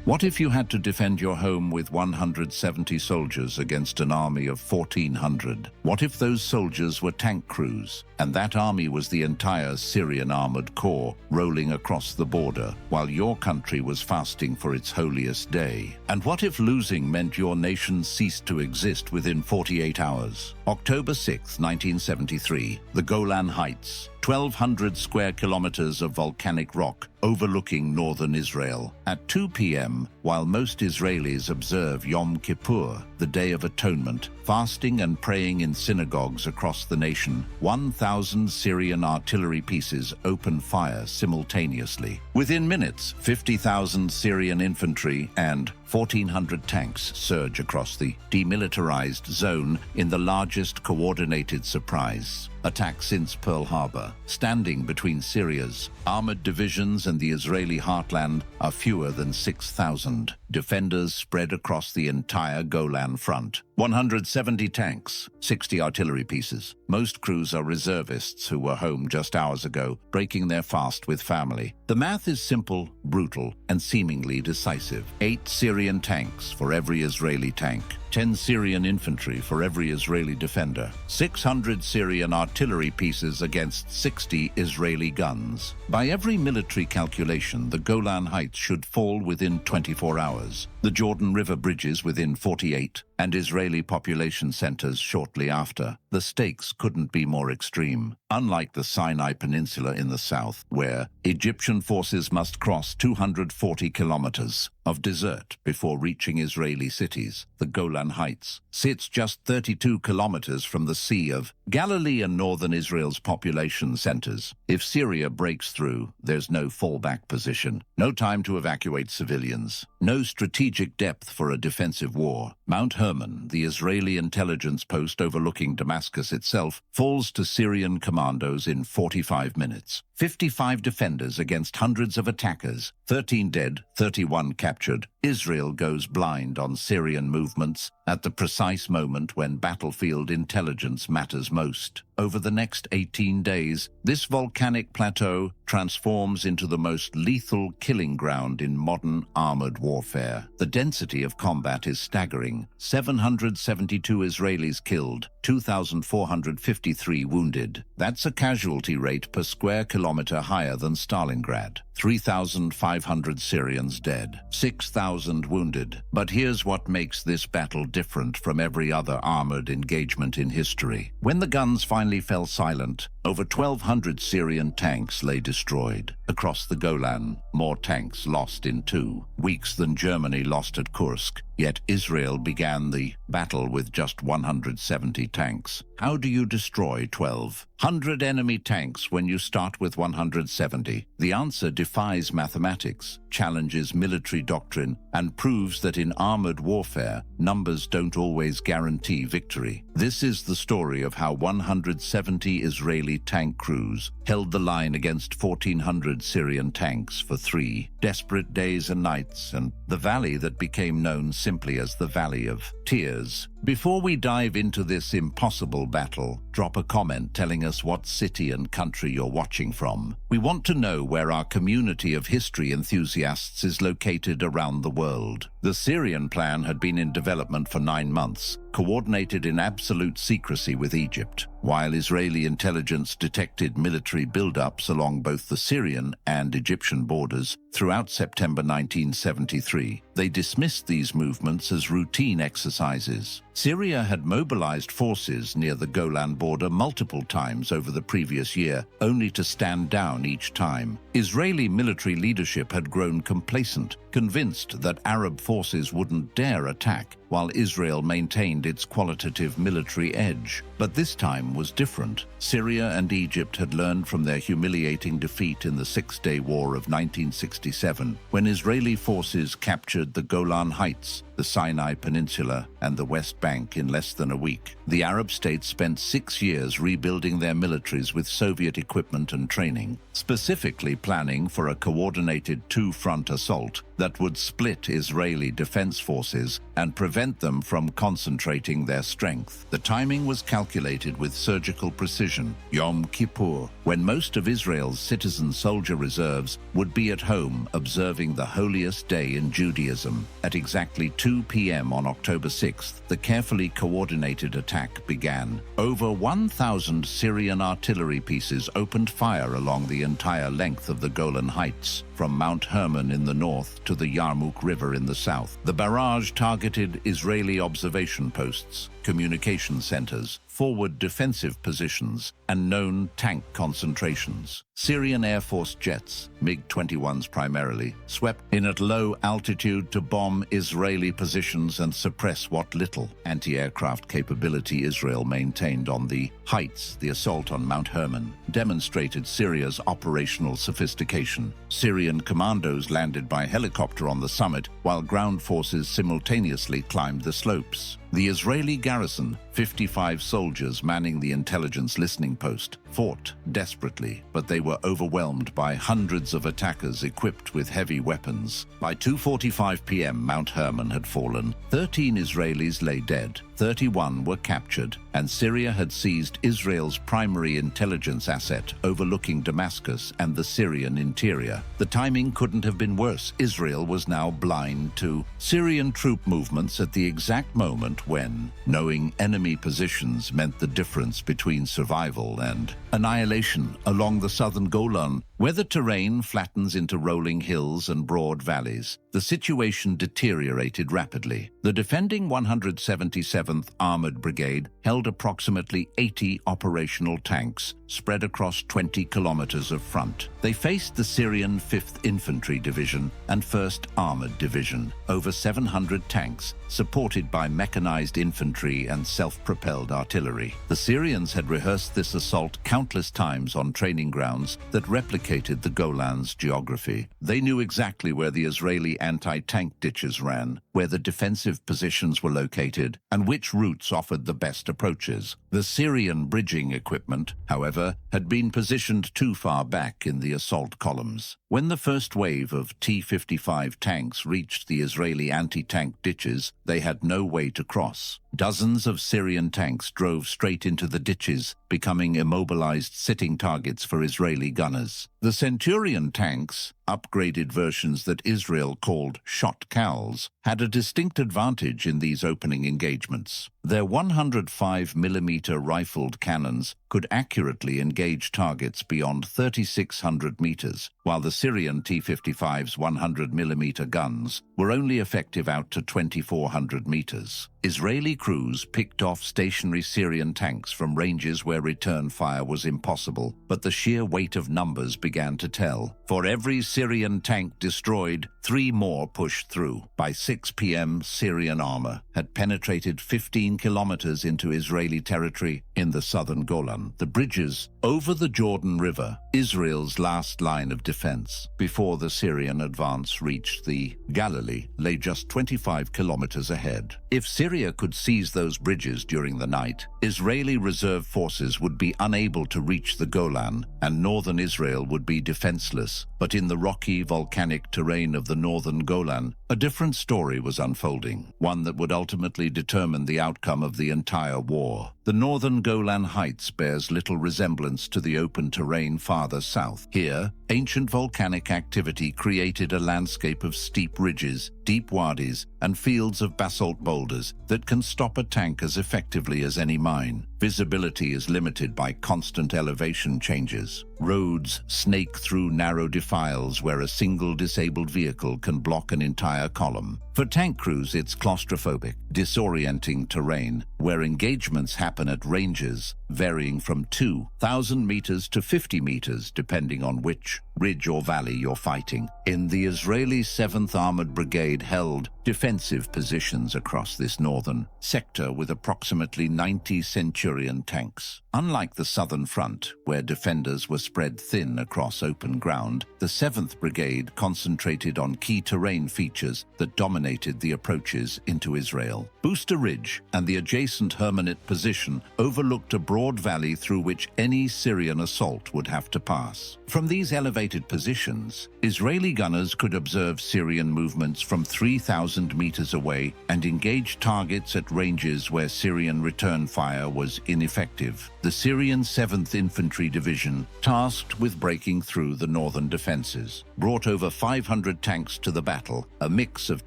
What if you had to defend your home with 170 soldiers against an army of 1,400? What if those soldiers were tank crews, and that army was the entire Syrian armored corps rolling across the border, while your country was fasting for its holiest day? And what if losing meant your nation ceased to exist within 48 hours? October 6, 1973, the Golan Heights. 1,200 square kilometers of volcanic rock overlooking northern Israel. At 2 p.m., while most Israelis observe Yom Kippur, the Day of Atonement, fasting and praying in synagogues across the nation, 1,000 Syrian artillery pieces open fire simultaneously. Within minutes, 50,000 Syrian infantry and 1,400 tanks surge across the demilitarized zone in the largest coordinated surprise attack since Pearl Harbor. Standing between Syria's armored divisions and the Israeli heartland are fewer than 6,000. Defenders spread across the entire Golan front. 170 tanks, 60 artillery pieces. Most crews are reservists who were home just hours ago, breaking their fast with family. The math is simple, brutal, and seemingly decisive. 8 Syrian tanks for every Israeli tank. 10 Syrian infantry for every Israeli defender. 600 Syrian artillery pieces against 60 Israeli guns. By every military calculation, the Golan Heights should fall within 24 hours. The Jordan River bridges within 48, and Israeli population centers shortly after. The stakes couldn't be more extreme. Unlike the Sinai Peninsula in the south, where Egyptian forces must cross 240 kilometers of desert before reaching Israeli cities, the Golan Heights sits just 32 kilometers from the Sea of Galilee and northern Israel's population centers. If Syria breaks through, there's no fallback position, no time to evacuate civilians, no strategic depth for a defensive war. Mount Hermon, the Israeli intelligence post overlooking Damascus itself, falls to Syrian commandos in 45 minutes. 55 defenders against hundreds of attackers, 13 dead, 31 captured. Israel goes blind on Syrian movements at the precise moment when battlefield intelligence matters most. Over the next 18 days, this volcanic plateau transforms into the most lethal killing ground in modern armored warfare. The density of combat is staggering. 772 Israelis killed, 2,453 wounded. That's a casualty rate per square kilometer higher than Stalingrad. 3,500 Syrians dead, 6,000 wounded. But here's what makes this battle different from every other armored engagement in history. When the guns finally fell silent, over 1,200 Syrian tanks lay destroyed. Across the Golan, more tanks lost in 2 weeks than Germany lost at Kursk. Yet Israel began the battle with just 170 tanks. How do you destroy 1,200 enemy tanks when you start with 170? The answer defies mathematics, challenges military doctrine, and proves that in armored warfare, numbers don't always guarantee victory. This is the story of how 170 Israeli tank crews held the line against 1,400 Syrian tanks for 3 desperate days and nights, and the valley that became known simply as the Valley of Tears. Before we dive into this impossible battle, drop a comment telling us what city and country you're watching from. We want to know where our community of history enthusiasts is located around the world. The Syrian plan had been in development for 9 months, coordinated in absolute secrecy with Egypt. While Israeli intelligence detected military buildups along both the Syrian and Egyptian borders throughout September 1973, they dismissed these movements as routine exercises. Syria had mobilized forces near the Golan border multiple times over the previous year, only to stand down each time. Israeli military leadership had grown complacent, convinced that Arab forces wouldn't dare attack, while Israel maintained its qualitative military edge. But this time was different. Syria and Egypt had learned from their humiliating defeat in the Six-Day War of 1967, when Israeli forces captured the Golan Heights, the the Sinai Peninsula, and the West Bank in less than a week. The Arab states spent 6 years rebuilding their militaries with Soviet equipment and training, specifically planning for a coordinated two-front assault that would split Israeli defense forces and prevent them from concentrating their strength. The timing was calculated with surgical precision. Yom Kippur, when most of Israel's citizen soldier reserves would be at home observing the holiest day in Judaism. At exactly 2 p.m. on October 6th, the carefully coordinated attack began. Over 1,000 Syrian artillery pieces opened fire along the entire length of the Golan Heights, from Mount Hermon in the north to the Yarmouk River in the south. The barrage targeted Israeli observation posts, communication centers, forward defensive positions, and known tank concentrations. Syrian Air Force jets, MiG-21s primarily, swept in at low altitude to bomb Israeli positions and suppress what little anti-aircraft capability Israel maintained on the heights. The assault on Mount Hermon demonstrated Syria's operational sophistication. Syrian commandos landed by helicopter on the summit, while ground forces simultaneously climbed the slopes. The Israeli garrison, 55 soldiers manning the intelligence listening post, fought desperately, but they were overwhelmed by hundreds of attackers equipped with heavy weapons. By 2:45 p.m., Mount Hermon had fallen. 13 Israelis lay dead, 31 were captured, and Syria had seized Israel's primary intelligence asset overlooking Damascus and the Syrian interior. The timing couldn't have been worse. Israel was now blind to Syrian troop movements at the exact moment when knowing enemy positions meant the difference between survival and annihilation. Along the southern Golan, where the terrain flattens into rolling hills and broad valleys, the situation deteriorated rapidly. The defending 177th Armored Brigade held approximately 80 operational tanks spread across 20 kilometers of front. They faced the Syrian 5th Infantry Division and 1st Armored Division, over 700 tanks, supported by mechanized infantry and self-propelled artillery. The Syrians had rehearsed this assault countless times on training grounds that replicated the Golan's geography. They knew exactly where the Israeli anti-tank ditches ran, where the defensive positions were located, and which routes offered the best approaches. The Syrian bridging equipment, however, had been positioned too far back in the assault columns. When the first wave of T-55 tanks reached the Israeli anti-tank ditches, they had no way to cross. Dozens of Syrian tanks drove straight into the ditches, becoming immobilized sitting targets for Israeli gunners. The Centurion tanks, upgraded versions that Israel called shot cows, had a distinct advantage in these opening engagements. Their 105mm rifled cannons could accurately engage targets beyond 3,600 meters, while the Syrian T-55's 100mm guns were only effective out to 2,400 meters. Israeli crews picked off stationary Syrian tanks from ranges where return fire was impossible, but the sheer weight of numbers began to tell. For every Syrian tank destroyed, 3 more pushed through. By 6 p.m., Syrian armor had penetrated 15 kilometers into Israeli territory in the southern Golan. The bridges over the Jordan River, Israel's last line of defense before the Syrian advance reached the Galilee, lay just 25 kilometers ahead. If Syria could seize those bridges during the night, Israeli reserve forces would be unable to reach the Golan, and northern Israel would be defenseless. But in the rocky, volcanic terrain of the northern Golan, a different story was unfolding, one that would ultimately determine the outcome of the entire war. The northern Golan Heights bears little resemblance to the open terrain farther south. Here, ancient volcanic activity created a landscape of steep ridges, deep wadis, and fields of basalt boulders that can stop a tank as effectively as any mine. Visibility is limited by constant elevation changes. Roads snake through narrow defiles where a single disabled vehicle can block an entire column. For tank crews, it's claustrophobic, disorienting terrain where engagements happen at ranges varying from 2,000 meters to 50 meters, depending on which ridge or valley you're fighting. In the Israeli 7th Armored Brigade held defensive positions across this northern sector with approximately 90 Centurion tanks. Unlike the southern front, where defenders were spread thin across open ground, the 7th Brigade concentrated on key terrain features that dominated the approaches into Israel. Booster Ridge and the adjacent Hermanit position overlooked a broad valley through which any Syrian assault would have to pass. From these elevated positions, Israeli gunners could observe Syrian movements from 3,000 meters away and engage targets at ranges where Syrian return fire was ineffective. The Syrian 7th Infantry Division, tasked with breaking through the northern defenses, brought over 500 tanks to the battle, a mix of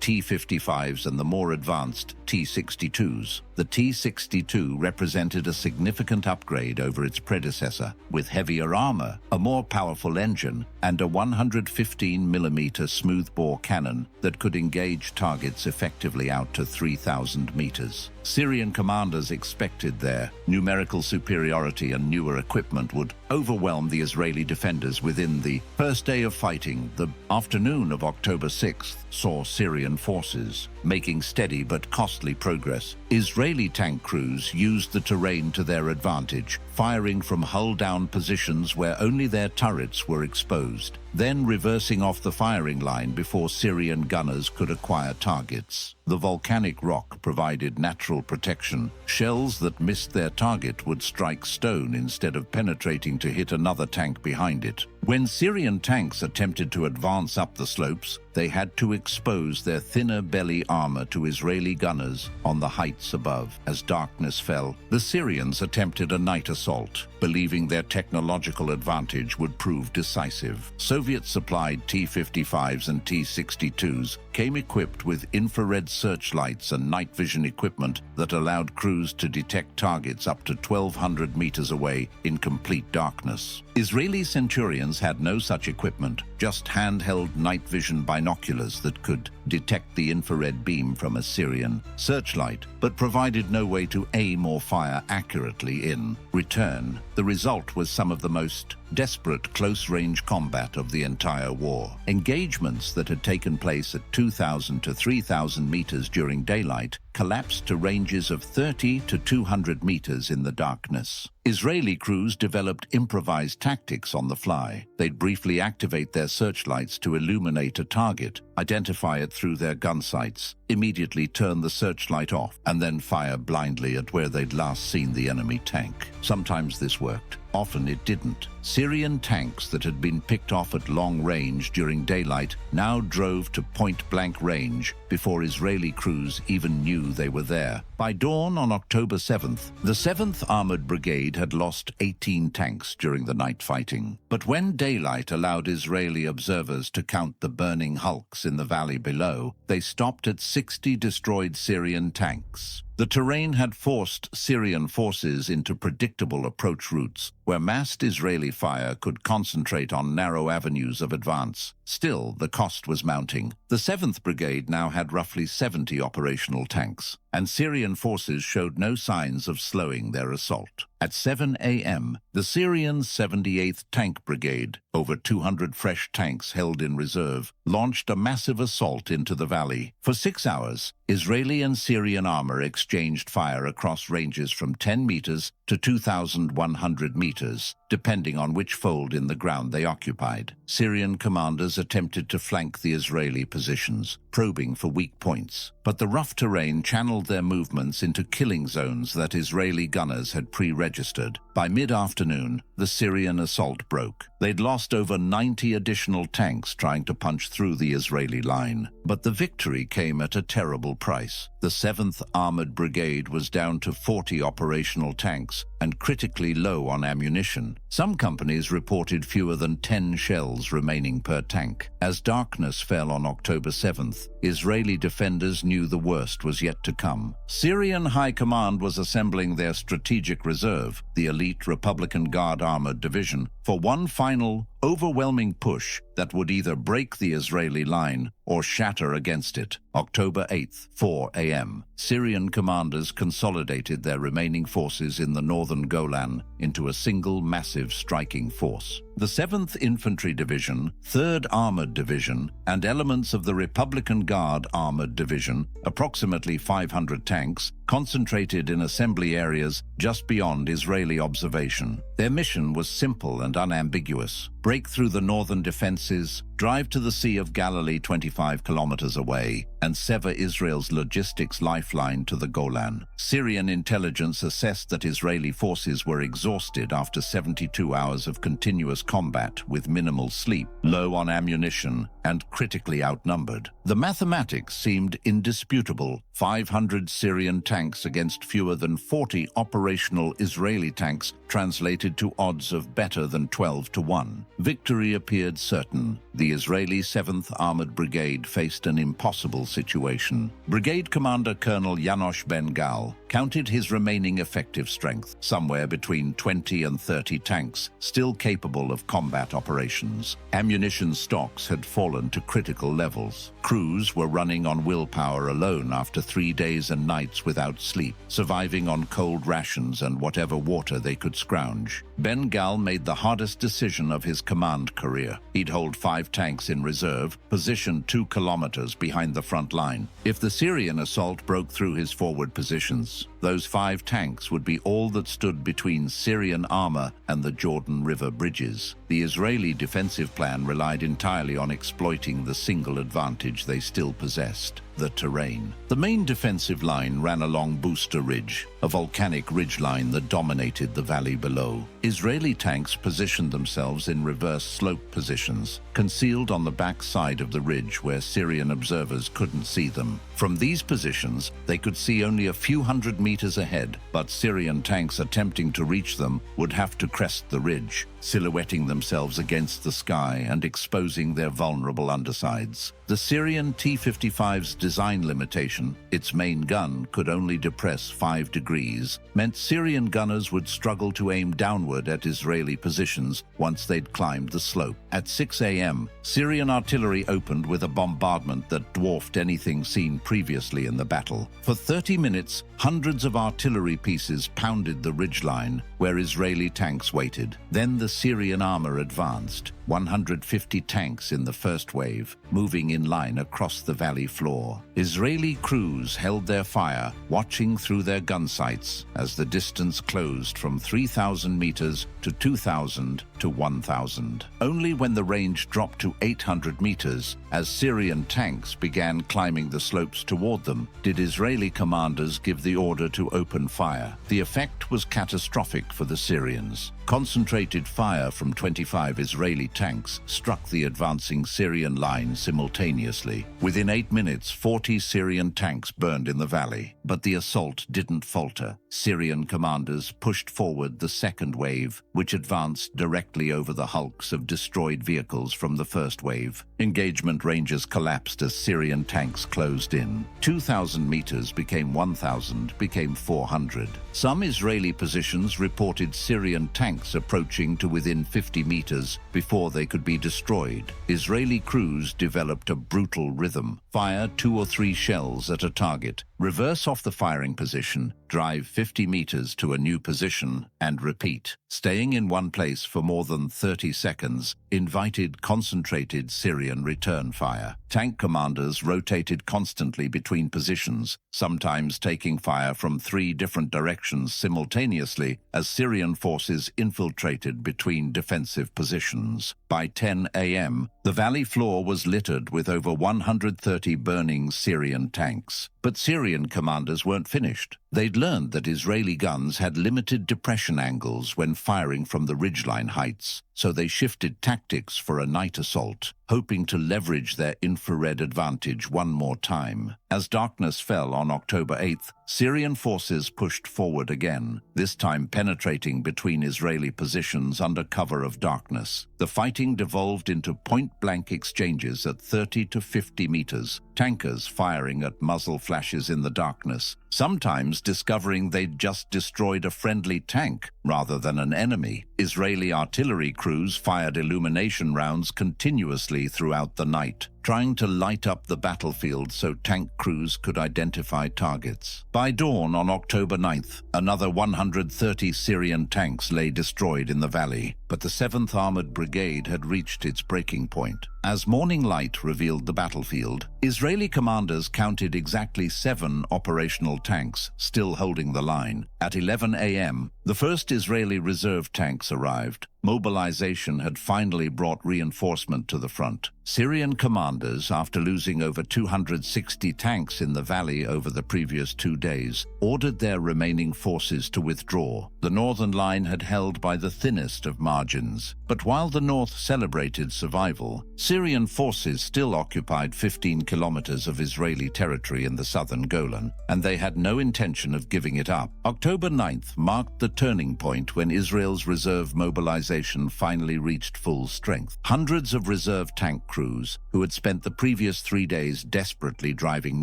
T-55s and the more advanced T-62s. The T-62 represented a significant upgrade over its predecessor, with heavier armor, a more powerful engine, and a 115mm smoothbore cannon that could engage targets effectively out to 3,000 meters. Syrian commanders expected their numerical superiority and newer equipment would overwhelm the Israeli defenders within the first day of fighting. The afternoon of October 6th saw Syrian forces making steady but costly progress. Israeli tank crews used the terrain to their advantage, firing from hull-down positions where only their turrets were exposed, then reversing off the firing line before Syrian gunners could acquire targets. The volcanic rock provided natural protection. Shells that missed their target would strike stone instead of penetrating to hit another tank behind it. When Syrian tanks attempted to advance up the slopes, they had to expose their thinner belly armor to Israeli gunners on the heights above. As darkness fell, the Syrians attempted a night assault, believing their technological advantage would prove decisive. Soviet-supplied T-55s and T-62s came equipped with infrared searchlights and night vision equipment that allowed crews to detect targets up to 1,200 meters away in complete darkness. Israeli Centurions had no such equipment, just handheld night vision binoculars that could detect the infrared beam from a Syrian searchlight, but provided no way to aim or fire accurately in return. The result was some of the most desperate close-range combat of the entire war. Engagements that had taken place at 2,000 to 3,000 meters during daylight collapsed to ranges of 30 to 200 meters in the darkness. Israeli crews developed improvised tactics on the fly. They'd briefly activate their searchlights to illuminate a target, identify it through their gun sights, immediately turn the searchlight off, and then fire blindly at where they'd last seen the enemy tank. Sometimes this worked. Often it didn't. Syrian tanks that had been picked off at long range during daylight now drove to point-blank range before Israeli crews even knew they were there. By dawn on October 7th, the 7th Armored Brigade had lost 18 tanks during the night fighting. But when daylight allowed Israeli observers to count the burning hulks in the valley below, they stopped at 60 destroyed Syrian tanks. The terrain had forced Syrian forces into predictable approach routes, where massed Israeli fire could concentrate on narrow avenues of advance. Still, the cost was mounting. The 7th Brigade now had roughly 70 operational tanks, and Syrian forces showed no signs of slowing their assault. At 7 a.m., the Syrian 78th Tank Brigade, over 200 fresh tanks held in reserve, launched a massive assault into the valley. For 6 hours, Israeli and Syrian armor exchanged fire across ranges from 10 meters to 2,100 meters, depending on which fold in the ground they occupied. Syrian commanders attempted to flank the Israeli positions, probing for weak points, but the rough terrain channeled their movements into killing zones that Israeli gunners had pre-registered. By mid-afternoon, the Syrian assault broke. They'd lost over 90 additional tanks trying to punch through the Israeli line. But the victory came at a terrible price. The 7th Armored Brigade was down to 40 operational tanks and critically low on ammunition. Some companies reported fewer than 10 shells remaining per tank. As darkness fell on October 7th, Israeli defenders knew the worst was yet to come. Syrian High Command was assembling their strategic reserve, the elite Republican Guard Armored Division, for one final overwhelming push that would either break the Israeli line or shatter against it. October 8th, 4 a.m. Syrian commanders consolidated their remaining forces in the northern Golan into a single massive striking force. The 7th Infantry Division, 3rd Armored Division, and elements of the Republican Guard Armored Division, approximately 500 tanks, concentrated in assembly areas just beyond Israeli observation. Their mission was simple and unambiguous: break through the northern defenses, drive to the Sea of Galilee 25 kilometers away, and sever Israel's logistics lifeline to the Golan. Syrian intelligence assessed that Israeli forces were exhausted after 72 hours of continuous combat with minimal sleep, low on ammunition, and critically outnumbered. The mathematics seemed indisputable: 500 Syrian tanks against fewer than 40 operational Israeli tanks translated to odds of better than 12 to 1. Victory appeared certain. The Israeli 7th Armored Brigade faced an impossible situation. Brigade Commander Colonel Yanosh Ben-Gal counted his remaining effective strength, somewhere between 20 and 30 tanks, still capable of combat operations. Ammunition stocks had fallen to critical levels. Crews were running on willpower alone after 3 days and nights without sleep, surviving on cold rations and whatever water they could scrounge. Ben-Gal made the hardest decision of his command career. He'd hold 5 tanks in reserve, positioned 2 kilometers behind the front line. If the Syrian assault broke through his forward positions, those 5 tanks would be all that stood between Syrian armor and the Jordan River bridges. The Israeli defensive plan relied entirely on exploiting the single advantage they still possessed: the terrain. The main defensive line ran along Booster Ridge, a volcanic ridgeline that dominated the valley below. Israeli tanks positioned themselves in reverse slope positions, concealed on the back side of the ridge where Syrian observers couldn't see them. From these positions, they could see only a few hundred meters ahead, but Syrian tanks attempting to reach them would have to crest the ridge, silhouetting themselves against the sky and exposing their vulnerable undersides. The Syrian T-55's design limitation, its main gun could only depress 5 degrees, meant Syrian gunners would struggle to aim downward at Israeli positions once they'd climbed the slope. At 6 a.m., Syrian artillery opened with a bombardment that dwarfed anything seen previously in the battle. For 30 minutes, hundreds of artillery pieces pounded the ridgeline where Israeli tanks waited. Then the Syrian armor advanced, 150 tanks in the first wave, moving in line across the valley floor. Israeli crews held their fire, watching through their gun sights as the distance closed from 3,000 meters to 2,000 to 1,000. Only when the range dropped to 800 meters, as Syrian tanks began climbing the slopes toward them, did Israeli commanders give the order to open fire. The effect was catastrophic for the Syrians. Concentrated fire from 25 Israeli tanks struck the advancing Syrian line simultaneously. Within 8 minutes, 40 Syrian tanks burned in the valley. But the assault didn't falter. Syrian commanders pushed forward the second wave, which advanced directly over the hulks of destroyed vehicles from the first wave. Engagement ranges collapsed as Syrian tanks closed in. 2,000 meters became 1,000, became 400. Some Israeli positions reported Syrian tanks approaching to within 50 meters before they could be destroyed. Israeli crews developed a brutal rhythm: fire 2 or 3 shells at a target, reverse off the firing position, drive 50 meters to a new position, and repeat. Staying in one place for more than 30 seconds invited concentrated Syrian return fire. Tank commanders rotated constantly between positions, sometimes taking fire from 3 different directions simultaneously as Syrian forces infiltrated between defensive positions. By 10 a.m., the valley floor was littered with over 130 burning Syrian tanks. But Syrian commanders weren't finished. They'd learned that Israeli guns had limited depression angles when firing from the ridgeline heights, so they shifted tactics for a night assault, hoping to leverage their infrared advantage one more time. As darkness fell on October 8th, Syrian forces pushed forward again, this time penetrating between Israeli positions under cover of darkness. The fighting devolved into point-blank exchanges at 30 to 50 meters, tankers firing at muzzle flashes in the darkness. Sometimes discovering they'd just destroyed a friendly tank rather than an enemy. Israeli artillery crews fired illumination rounds continuously throughout the night, trying to light up the battlefield so tank crews could identify targets. By dawn on October 9th, another 130 Syrian tanks lay destroyed in the valley, but the 7th Armored Brigade had reached its breaking point. As morning light revealed the battlefield, Israeli commanders counted exactly 7 operational tanks still holding the line. At 11 a.m., the first Israeli reserve tanks arrived. Mobilization had finally brought reinforcement to the front. Syrian commanders, after losing over 260 tanks in the valley over the previous 2 days, ordered their remaining forces to withdraw. The northern line had held by the thinnest of margins. But while the north celebrated survival, Syrian forces still occupied 15 kilometers of Israeli territory in the southern Golan, and they had no intention of giving it up. October 9th marked the turning point when Israel's reserve mobilization finally reached full strength. Hundreds of reserve tank crews, who had spent the previous 3 days desperately driving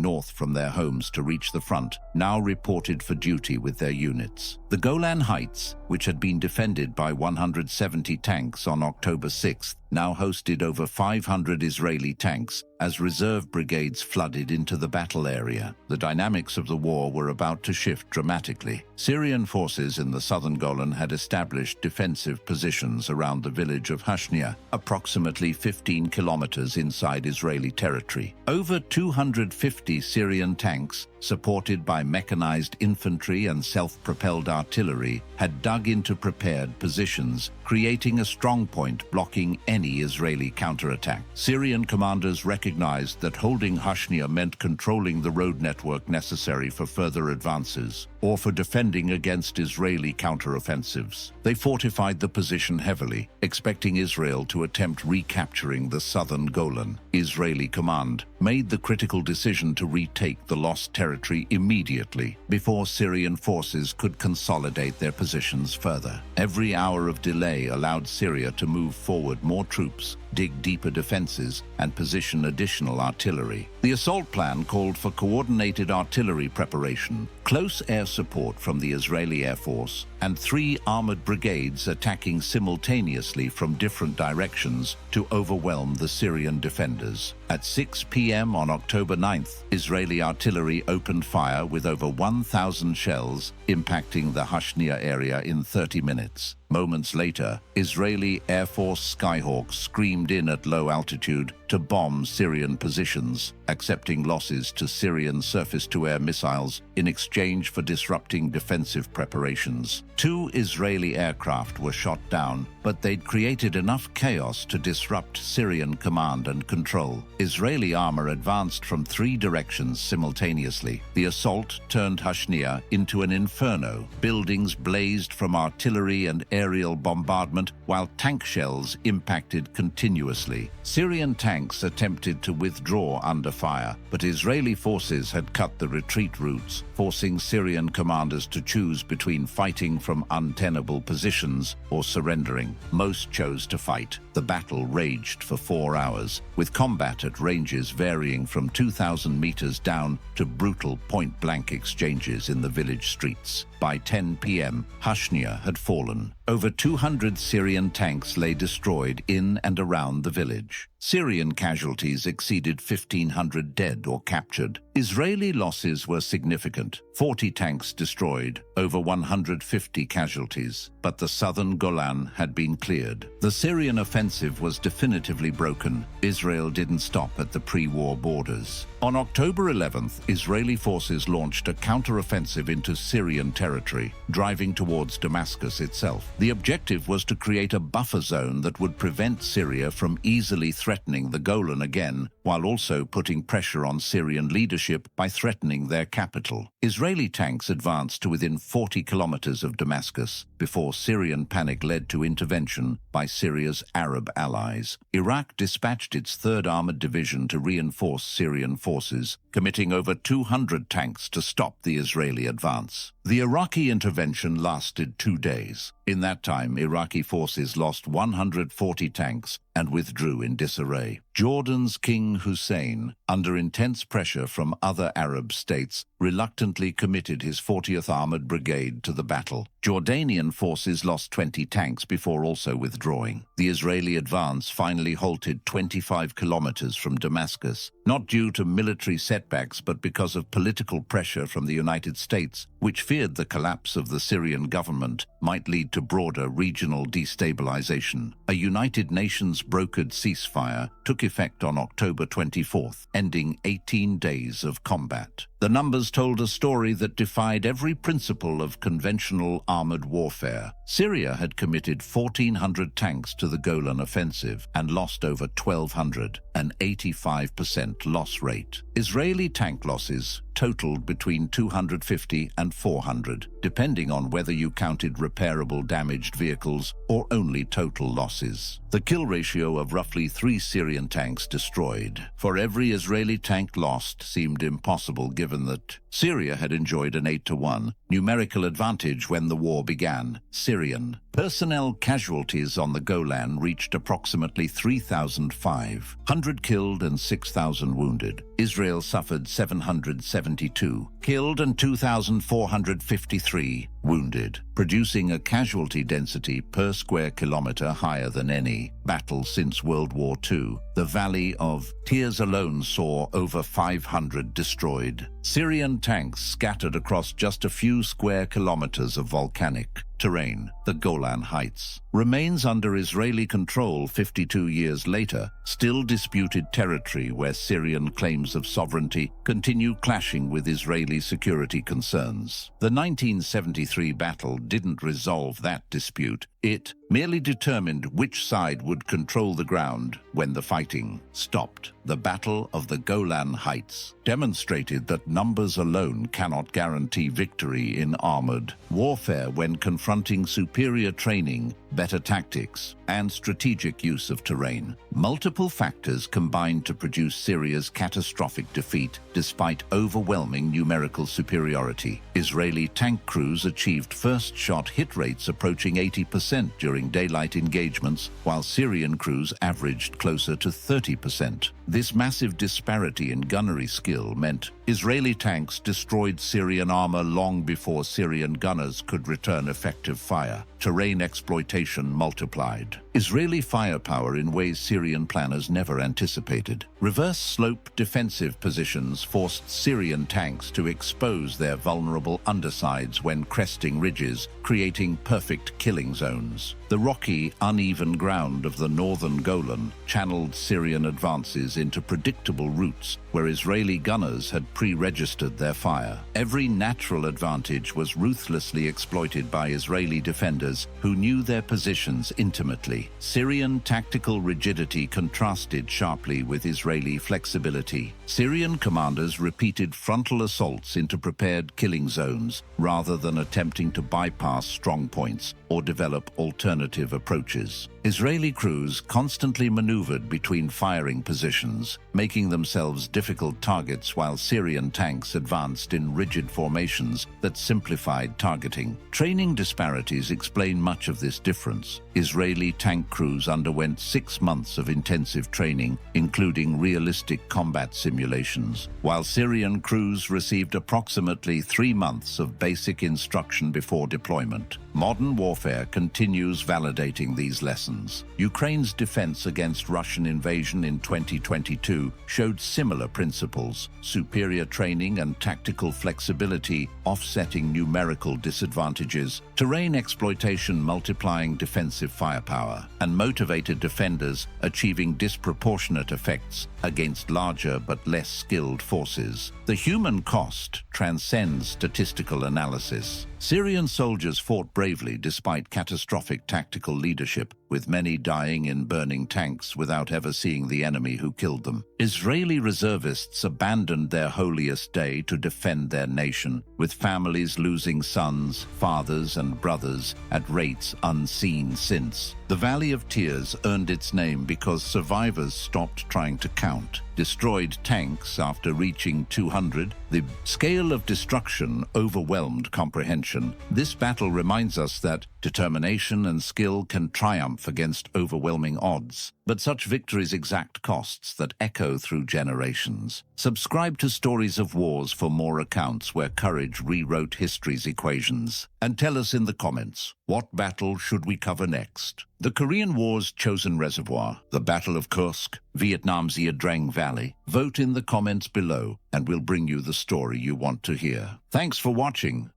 north from their homes to reach the front, now reported for duty with their units. The Golan Heights, which had been defended by 170 tanks on October 6th, now hosted over 500 Israeli tanks as reserve brigades flooded into the battle area. The dynamics of the war were about to shift dramatically. Syrian forces in the southern Golan had established defensive positions around the village of Hashnia, approximately 15 kilometers inside Israeli territory. Over 250 Syrian tanks, supported by mechanized infantry and self-propelled artillery, had dug into prepared positions, creating a strongpoint blocking any Israeli counterattack. Syrian commanders recognized that holding Hashnia meant controlling the road network necessary for further advances, or for defending against Israeli counteroffensives. They fortified the position heavily, expecting Israel to attempt recapturing the southern Golan. Israeli command made the critical decision to retake the lost territory immediately, before Syrian forces could consolidate their positions further. Every hour of delay allowed Syria to move forward more troops, dig deeper defenses, and position additional artillery. The assault plan called for coordinated artillery preparation, close air support from the Israeli Air Force, and 3 armored brigades attacking simultaneously from different directions to overwhelm the Syrian defenders. At 6 p.m. on October 9th, Israeli artillery opened fire with over 1,000 shells, impacting the Hashnia area in 30 minutes. Moments later, Israeli Air Force Skyhawks screamed in at low altitude to bomb Syrian positions, accepting losses to Syrian surface-to-air missiles in exchange for disrupting defensive preparations. 2 Israeli aircraft were shot down, but they'd created enough chaos to disrupt Syrian command and control. Israeli armor advanced from 3 directions simultaneously. The assault turned Hashnia into an inferno. Buildings blazed from artillery and aerial bombardment, while tank shells impacted continuously. Syrian tanks attempted to withdraw under fire, but Israeli forces had cut the retreat routes, forcing Syrian commanders to choose between fighting from untenable positions or surrendering. Most chose to fight. The battle raged for 4 hours, with combat at ranges varying from 2,000 meters down to brutal point-blank exchanges in the village streets. By 10 p.m., Hashnia had fallen. Over 200 Syrian tanks lay destroyed in and around the village. Syrian casualties exceeded 1,500 dead or captured. Israeli losses were significant: 40 tanks destroyed, over 150 casualties. But the southern Golan had been cleared. The Syrian offensive was definitively broken. Israel didn't stop at the pre-war borders. On October 11th, Israeli forces launched a counteroffensive into Syrian territory, driving towards Damascus itself. The objective was to create a buffer zone that would prevent Syria from easily threatening the Golan again, while also putting pressure on Syrian leadership by threatening their capital. Israeli tanks advanced to within 40 kilometers of Damascus before Syrian panic led to intervention by Syria's Arab allies. Iraq dispatched its 3rd Armored Division to reinforce Syrian forces, committing over 200 tanks to stop the Israeli advance. The Iraqi intervention lasted 2 days. In that time, Iraqi forces lost 140 tanks, and withdrew in disarray. Jordan's King Hussein, under intense pressure from other Arab states, reluctantly committed his 40th Armored Brigade to the battle. Jordanian forces lost 20 tanks before also withdrawing. The Israeli advance finally halted 25 kilometers from Damascus, not due to military setbacks but because of political pressure from the United States, which feared the collapse of the Syrian government might lead to broader regional destabilization. A United Nations brokered ceasefire took effect on October 24th, ending 18 days of combat. The numbers told a story that defied every principle of conventional armored warfare. Syria had committed 1,400 tanks to the Golan offensive and lost over 1,200, an 85% loss rate. Israeli tank losses totaled between 250 and 400, depending on whether you counted repairable damaged vehicles or only total losses. The kill ratio of roughly 3 Syrian tanks destroyed for every Israeli tank lost seemed impossible given that Syria had enjoyed an 8-to-1 numerical advantage when the war began. Syrian personnel casualties on the Golan reached approximately 3,500 killed and 6,000 wounded. Israel suffered 772 killed and 2,453 wounded, producing a casualty density per square kilometer higher than any battle since World War II. The Valley of Tears alone saw over 500 destroyed. Syrian tanks scattered across just a few square kilometers of volcanic terrain. The Golan Heights remains under Israeli control 52 years later, still disputed territory where Syrian claims of sovereignty continue clashing with Israeli security concerns. The 1973 battle didn't resolve that dispute. It merely determined which side would control the ground when the fighting stopped. The Battle of the Golan Heights demonstrated that numbers alone cannot guarantee victory in armored warfare when confronting superior training, better tactics, and strategic use of terrain. Multiple factors combined to produce Syria's catastrophic defeat despite overwhelming numerical superiority. Israeli tank crews achieved first-shot hit rates approaching 80% during daylight engagements, while Syrian crews averaged closer to 30%. This massive disparity in gunnery skill meant Israeli tanks destroyed Syrian armor long before Syrian gunners could return effective fire. Terrain exploitation multiplied Israeli firepower in ways Syrian planners never anticipated. Reverse-slope defensive positions forced Syrian tanks to expose their vulnerable undersides when cresting ridges, creating perfect killing zones. The rocky, uneven ground of the northern Golan channeled Syrian advances into predictable routes where Israeli gunners had pre-registered their fire. Every natural advantage was ruthlessly exploited by Israeli defenders who knew their positions intimately. Syrian tactical rigidity contrasted sharply with Israeli flexibility. Syrian commanders repeated frontal assaults into prepared killing zones rather than attempting to bypass strong points or develop alternative approaches. Israeli crews constantly maneuvered between firing positions, making themselves difficult targets while Syrian tanks advanced in rigid formations that simplified targeting. Training disparities explain much of this difference. Israeli tank crews underwent 6 months of intensive training, including realistic combat simulations, while Syrian crews received approximately 3 months of basic instruction before deployment. Modern warfare continues validating these lessons. Ukraine's defense against Russian invasion in 2022 showed similar principles: superior training and tactical flexibility offsetting numerical disadvantages, terrain exploitation multiplying defensive firepower, and motivated defenders achieving disproportionate effects against larger but less skilled forces. The human cost transcends statistical analysis. Syrian soldiers fought bravely despite catastrophic tactical leadership, with many dying in burning tanks without ever seeing the enemy who killed them. Israeli reservists abandoned their holiest day to defend their nation, with families losing sons, fathers, and brothers at rates unseen since. The Valley of Tears earned its name because survivors stopped trying to count. Destroyed tanks after reaching 200, the scale of destruction overwhelmed comprehension. This battle reminds us that determination and skill can triumph against overwhelming odds. but such victories exact costs that echo through generations. Subscribe to Stories of Wars for more accounts where courage rewrote history's equations. And tell us in the comments, what battle should we cover next? The Korean War's chosen reservoir, the Battle of Kursk, Vietnam's Ia Drang Valley. Vote in the comments below, and we'll bring you the story you want to hear. Thanks for watching.